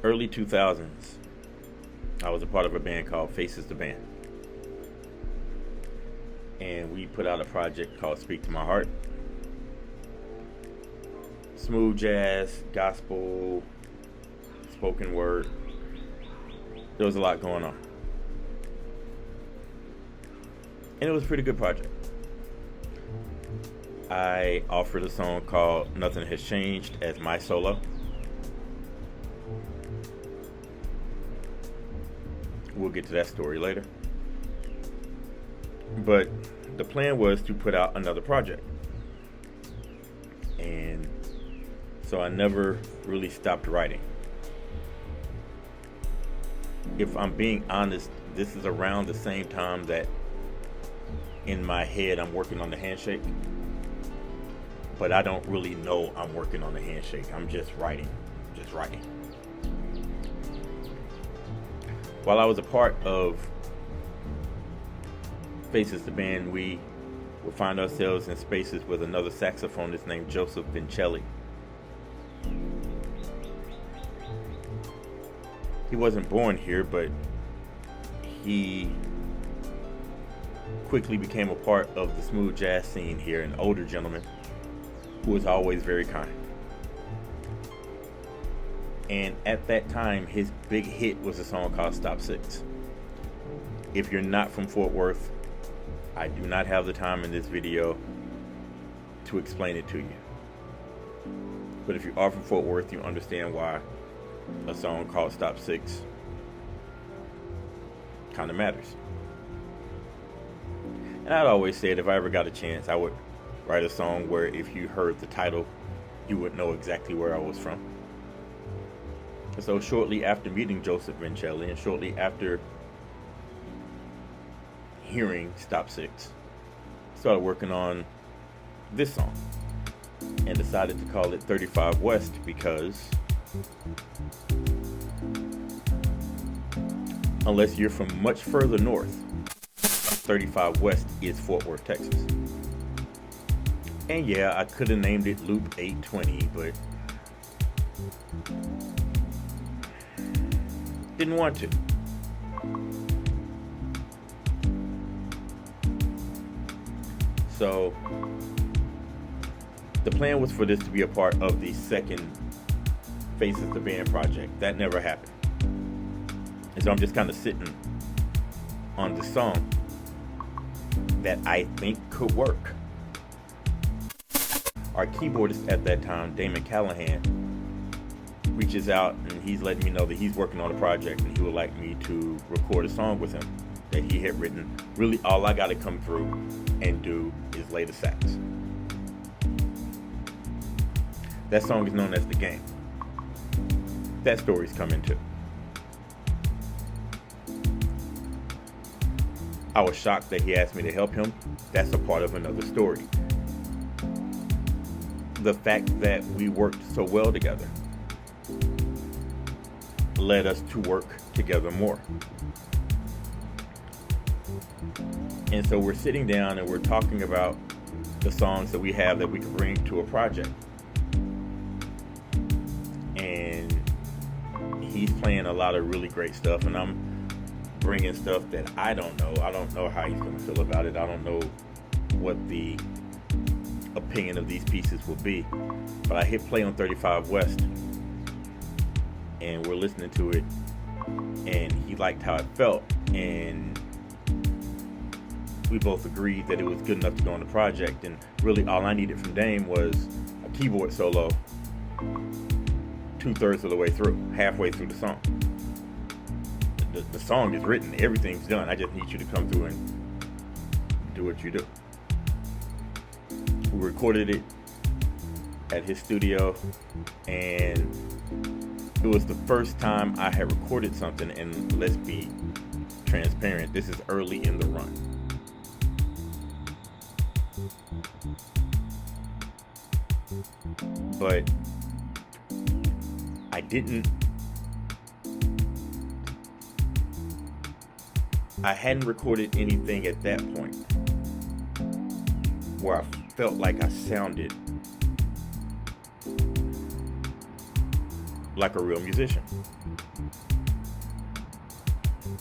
Early 2000s, I was a part of a band called Faces the Band, and we put out a project called Speak to My Heart. Smooth jazz, gospel, spoken word. There was a lot going on, and it was a pretty good project. I offered a song called Nothing Has Changed as my solo. We'll get to that story later. But the plan was to put out another project. And so I never really stopped writing. If I'm being honest, this is around the same time that in my head I'm working on the handshake. But I don't really know I'm working on the handshake. I'm just writing. While I was a part of Faces the Band, we would find ourselves in spaces with another saxophonist named Joseph Vincelli. He wasn't born here, but he quickly became a part of the smooth jazz scene here, an older gentleman who was always very kind. And at that time, his big hit was a song called Stop 6. If you're not from Fort Worth, I do not have the time in this video to explain it to you. But if you are from Fort Worth, you understand why a song called Stop 6 kind of matters. And I'd always said if I ever got a chance, I would write a song where if you heard the title, you would know exactly where I was from. And so shortly after meeting Joseph Vincelli and shortly after hearing Stop Six, I started working on this song and decided to call it 35 West because unless you're from much further north, 35 West is Fort Worth, Texas. And yeah, I could have named it Loop 820, but didn't want to. So the plan was for this to be a part of the second Faces the Band project. That never happened. And so I'm just kind of sitting on the song that I think could work. Our keyboardist at that time, Daymond Callahan, reaches out and he's letting me know that he's working on a project and he would like me to record a song with him that he had written. Really, all I got to come through and do is lay the sax. That song is known as The Game. That story's coming too. I was shocked that he asked me to help him. That's a part of another story. The fact that we worked so well together led us to work together more. And so we're sitting down and we're talking about the songs that we have that we can bring to a project. And he's playing a lot of really great stuff, and I'm bringing stuff that I don't know. I don't know how he's going to feel about it. I don't know what the opinion of these pieces will be. But I hit play on 35 West, and we're listening to it, and he liked how it felt, and we both agreed that it was good enough to go on the project. And really all I needed from Dame was a keyboard solo 2/3 of the way through, halfway through the song. The song is written, everything's done. I just need you to come through and do what you do. We recorded it at his studio, and it was the first time I had recorded something, and let's be transparent, this is early in the run. But I hadn't recorded anything at that point where I felt like I sounded like a real musician.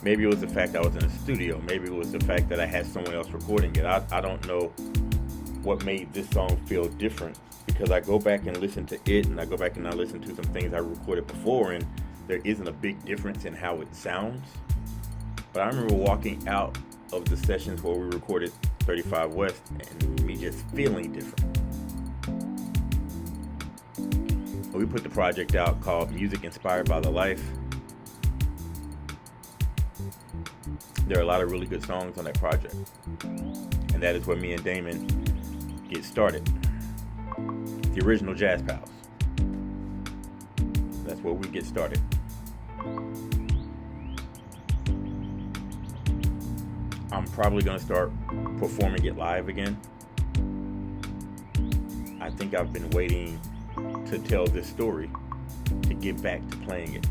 Maybe it was the fact I was in a studio. Maybe it was the fact that I had someone else recording it. I don't know what made this song feel different, because I go back and listen to it, and I go back and I listen to some things I recorded before, and there isn't a big difference in how it sounds. But I remember walking out of the sessions where we recorded 35 West and me just feeling different. We put the project out called Music Inspired by the Life. There are a lot of really good songs on that project, and that is where me and Daymond get started. The original Jazz Pals. That's where we get started. I'm probably going to start performing it live again. I think I've been waiting to tell this story to get back to playing it.